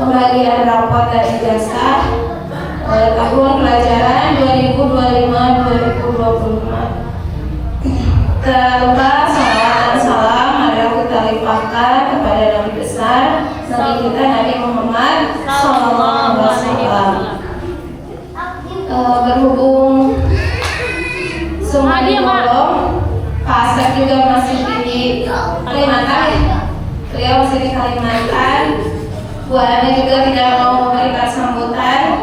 pembagian rapot dan ijazah tahun pelajaran 2025-2025. Terlupa salawat dan salam adalah kita limpahkan kepada Nabi besar Nabi kita Nabi Muhammad Sallallahu Alaihi Wasallam. Berhubung semua digolong, Pak Asep juga masih di Kalimantan ya. Beliau masih di Kalimantan. Bu Ana juga tidak mau memberikan sambutan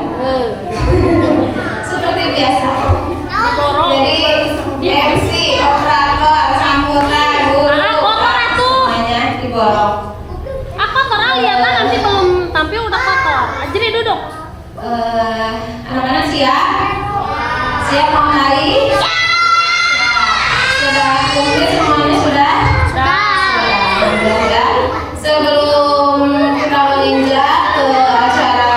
seperti biasa. Jadi MC, operator, sambutan, guru, semuanya diborong. Kotor lihat kan nanti belum tampil udah kotor. Jadi duduk. Anak-anak siap? Siap mau hari? Sudah kumpul semuanya sudah? Sudah. Sebelum kita menginjak ke acara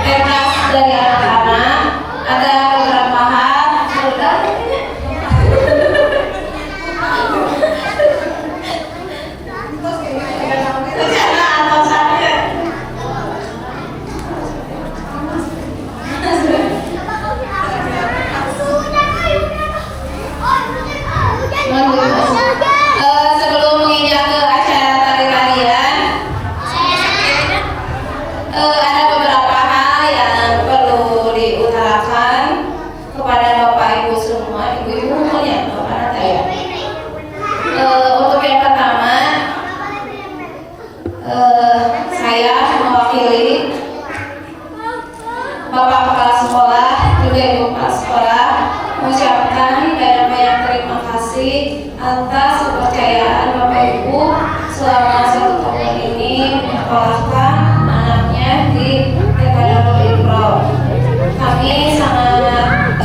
pentas dari anak-anak, ada beberapa hal. Sebelum menginjak ke acara tari-tarian, ada beberapa hal yang perlu diutarakan kepada Bapak Ibu semua, Ibu-ibu semuanya, Bapak Nata ya. Untuk yang pertama, saya mewakili Bapak Kepala Sekolah, juga Ibu Kepala Sekolah, mengucapkan banyak-banyak terima kasih atas kepercayaan Bapak Ibu selama 1 tahun ini menyekolahkan anaknya di TK Darul Iqra. Kami sangat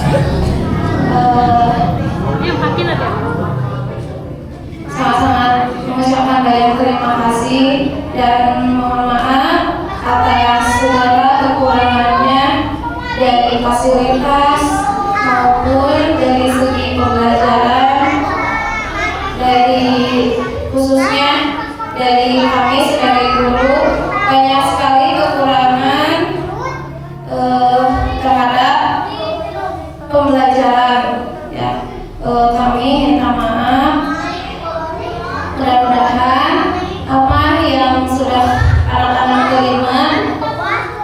sangat mengucapkan banyak terima kasih dan mohon maaf atas segala kekurangannya dari fasilitas maupun dari segi pembelajaran, dari khususnya dari kami sebagai guru banyak sekali kekurangan terhadap pembelajaran ya. Kami minta maaf. Mudah-mudahan apa yang sudah anak-anak terima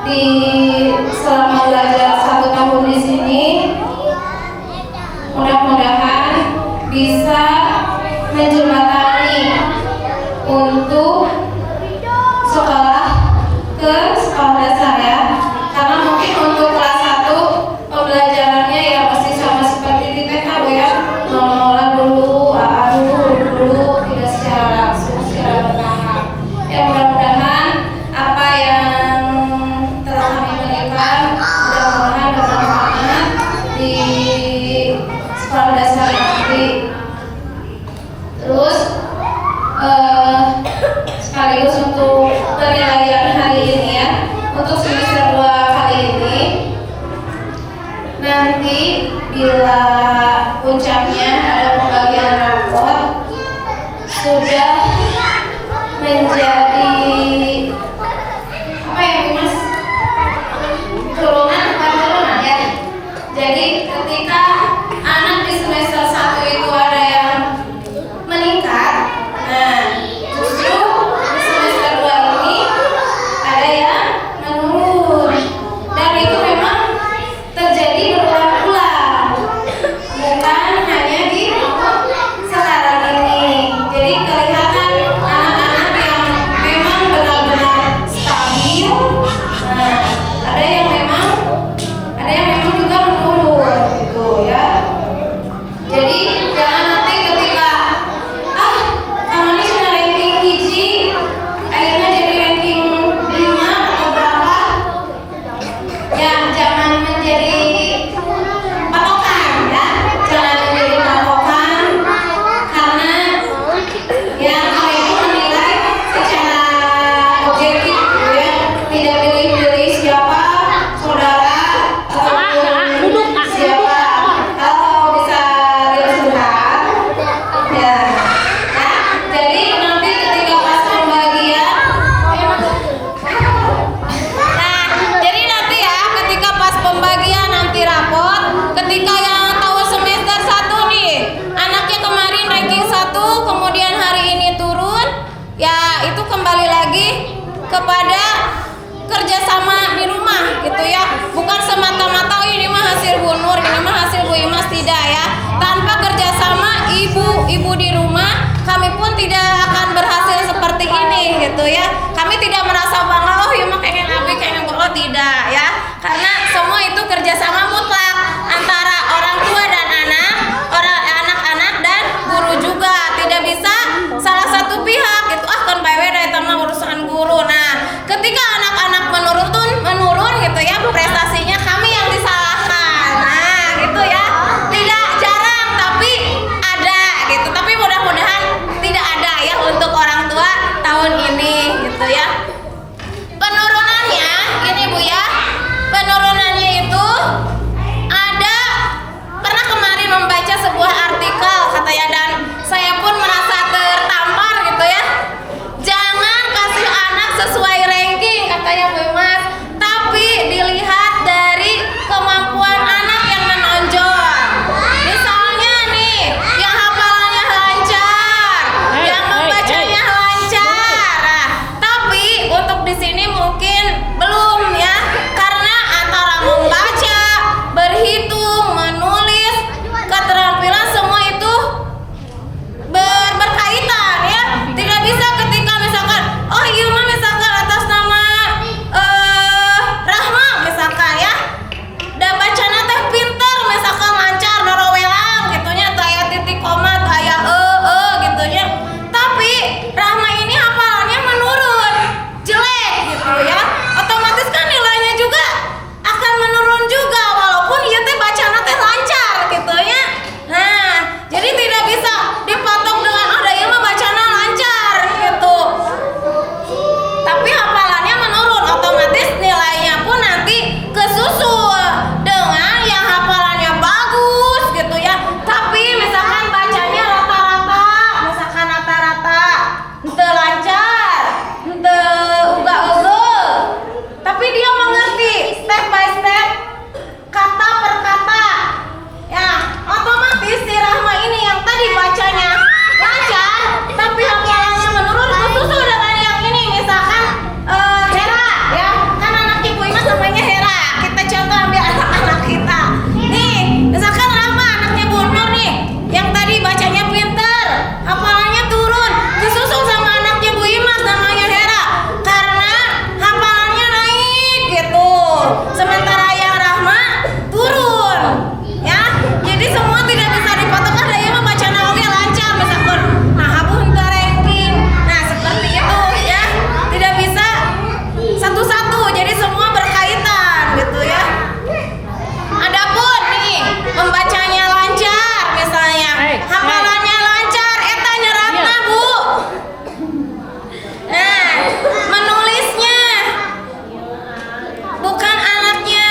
di selama belajar 1 tahun di sini, mudah-mudahan bisa menjembatani untuk sekolah lebih kepada kerjasama di rumah gitu ya, bukan semata-mata ini mah hasil Bu Nur, ini mah hasil Bu Imas, tidak ya. Tanpa kerjasama ibu-ibu di rumah, kami pun tidak akan berhasil seperti ini gitu ya. Kami tidak merasa bangga, oh iya mah kayak Abi, kayak Bu, oh tidak ya, karena semua itu kerjasama mutlak antara orang tua dan anak-anak dan guru juga. Tidak bisa salah satu pihak gitu, kan by way dari teman urusan guru. Nah, ketika anak-anak menurun gitu ya, prestasinya kami yang disalahkan. Nah, gitu ya. Tidak jarang tapi ada gitu. Tapi mudah-mudahan tidak ada ya untuk orang tua tahun ini gitu ya. Penurunannya ini Bu ya. Penurunannya itu ada, pernah kemarin membaca sebuah artikel katanya, dan saya pun merasa tertampar gitu ya. Jangan kasih anak sesuai ranking katanya Bu Mas, tapi dilihat dari kemampuan anak yang menonjol. Misalnya nih, yang hafalannya lancar, yang membacanya lancar. Nah, tapi untuk di sini mungkin belum ya, karena antara membaca, berhitung, menulis, keterampilan semua itu berkaitan ya. Tidak bisa ketika misalkan, oh iya mah misalkan atas nama Rahma misalkan ya, dan bacana teh pinter misalkan lancar norowelang gitunya, kayak titik koma, kayak gitunya, tapi Rahma ini hafalannya menurun, jelek gitu ya, otomatis kan nilainya juga akan menurun juga, walaupun iya teh bacana teh lancar gitu ya. Nah, jadi tidak bisa dipatok dengan ada yang mah bacana lancar gitu, tapi hafalannya menurun, otomatis nilainya pun nanti kesusul dengan yang hafalannya bagus gitu ya, tapi misalkan bacanya rata-rata, misalkan rata-rata ente lancar, ente uga-uga, tapi dia mengerti step by step, kata per kata ya, otomatis si Rahma ini yang tadi bacanya lancar tapi hafalannya menurun, kesusul dengan yang ini misalkan Hera ya, kan anak Ibu Imas namanya Hera, kita contoh ambil anak-anak kita nih, misalkan Rahma anaknya Bu Nur nih, yang tadi bacanya pinter, hafalannya turun, kesusul sama anaknya Bu Imas namanya Hera, karena hafalannya naik gitu, sementara yang Rahma turun ya. Jadi semua tidak bisa dipatok, ada yang mah bacana oke lancar misalkan, nah habun ke ranking, nah seperti itu ya, tidak bisa satu-satu, jadi semua berkaitan gitu ya. Adapun nih membacanya lancar misalnya, hafalannya lancar, eta nyeratna Bu. Nah, menulisnya bukan anaknya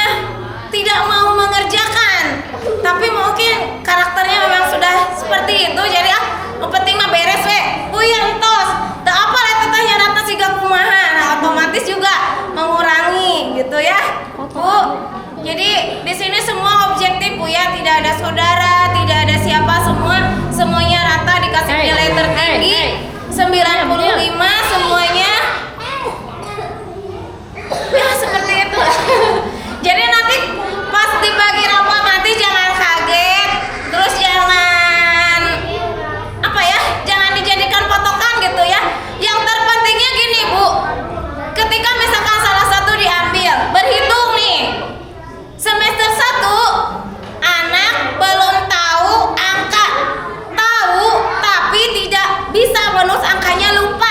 tidak mau mengerjakan, tapi mungkin karakternya memang sudah seperti itu, jadi yang penting mah beres we, puyeng tos, teu apa eta teh nyaratna siga kumaha. Nah, otomatis juga mengurangi gitu ya Bu. Jadi di sini semua objektif Bu ya, tidak ada saudara, tidak ada siapa, semuanya rata dikasih nilai tertinggi 95 semuanya ya, seperti itu. Jadi nanti pas dibagi rapot nanti jangan kaget, terus jangan apa ya, jangan dijadikan patokan gitu ya. Yang terpentingnya gini Bu, ketika misalkan salah satu diambil, berhitung nih, semester 1 anak belum tahu angka, tahu tapi tidak bisa bonus angkanya lupa.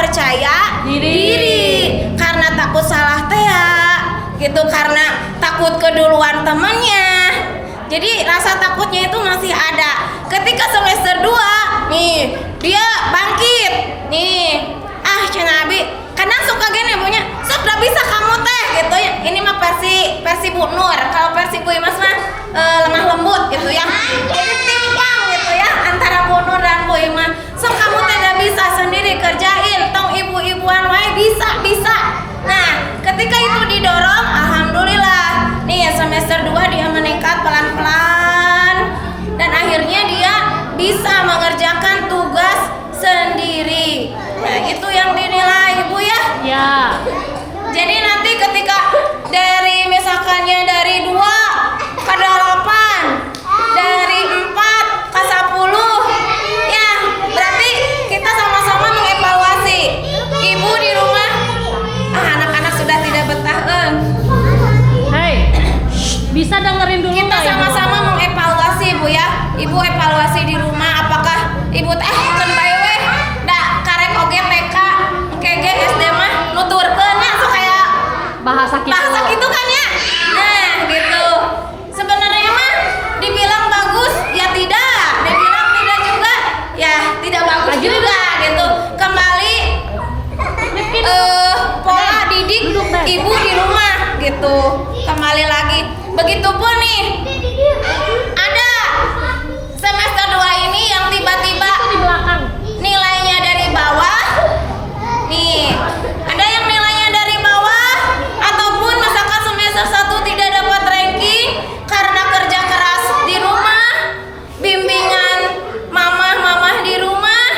percaya diri. Karena takut salah teh gitu, karena takut keduluan temennya. Jadi rasa takutnya itu masih ada. Ketika semester 2 nih dia bangkit nih, cenah abi kadang suka gini punya sok gak bisa kamu teh gitu ya. Ini mah versi Bu Nur, kalau versi Bu Imas mah lemah lembut gitu ya. Jadi timpang gitu ya antara Bu Nur dan Bu Imas. Sok kamu teh gak bisa sendiri kerjain, tong ibu-ibuan wae bisa. Nah ketika itu didorong, alhamdulillah nih semester 2 dia meningkat pelan-pelan dan akhirnya dia bisa mengerjakan tugas sendiri. Nah itu yang dinilai Ibu ya. Ya. Jadi nanti ketika dari misalkannya dari 2 ke 8, dari 4 ke 10, ya berarti kita sama-sama mengevaluasi. Ibu di rumah, anak-anak sudah tidak betah. Hei, bisa dengerin dulu Kita nggak, Ibu? sama-sama mengevaluasi Bu ya. Ibu evaluasi di rumah, apakah Ibu teh bae we da karek oge TK KG SD mah nuturkeun nya supaya bahasa gitu kan ya. Nah gitu. Sebenarnya mah dibilang bagus ya tidak, dibilang tidak juga ya tidak bagus juga gitu. Kembali pola didik ibu di rumah gitu. Kembali lagi. Begitupun nih ada semester 2 ini yang tiba-tiba di belakang. nilainya dari bawah. Nih, ada yang nilainya dari bawah ataupun misalkan semester 1 tidak dapat ranking karena kerja keras di rumah, bimbingan mamah di rumah,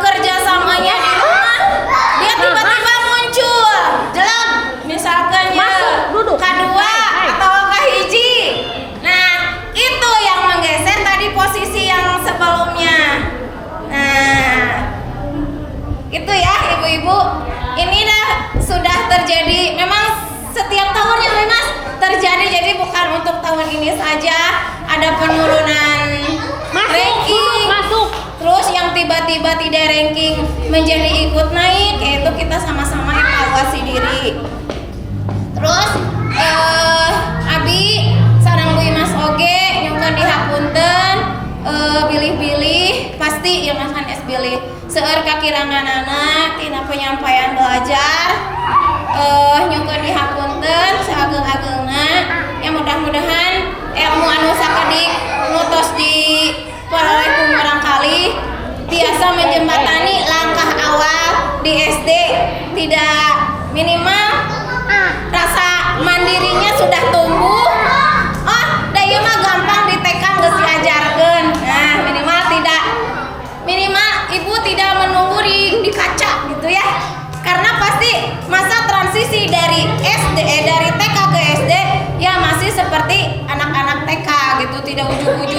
kerjasamanya di rumah, dia tiba-tiba muncul jelek misalkan ya K2 atau K1. Nah itu yang menggeser tadi posisi yang sebelumnya. Nah itu ya ibu-ibu, ini sudah terjadi, memang setiap tahun ya Mas terjadi, jadi bukan untuk tahun ini saja ada penurunan ranking. Terus yang tiba-tiba tidak ranking menjadi ikut naik, yaitu kita sama-sama evaluasi diri. Terus abi sareng Bu Imas oge nyungkeun dihapunten, bilih-bilih pasti ya Mas Hanes bilih seueur kakiranganana tina penyampaian belajar, nyungkeun dihapunten saageng-agengna ya, mudah-mudahan ilmu anu sakedik nutos di Assalamualaikum barangkali biasa menjembatani langkah awal di SD, tidak minimal rasa mandirinya sudah tumbuh. Oh, da ieu mah gampang di TK geus diajarkeun. Nah, minimal ibu tidak menunggu di kaca gitu ya. Karena pasti masa transisi dari SD dari TK ke SD ya masih seperti anak-anak TK gitu, tidak ujuk-ujuk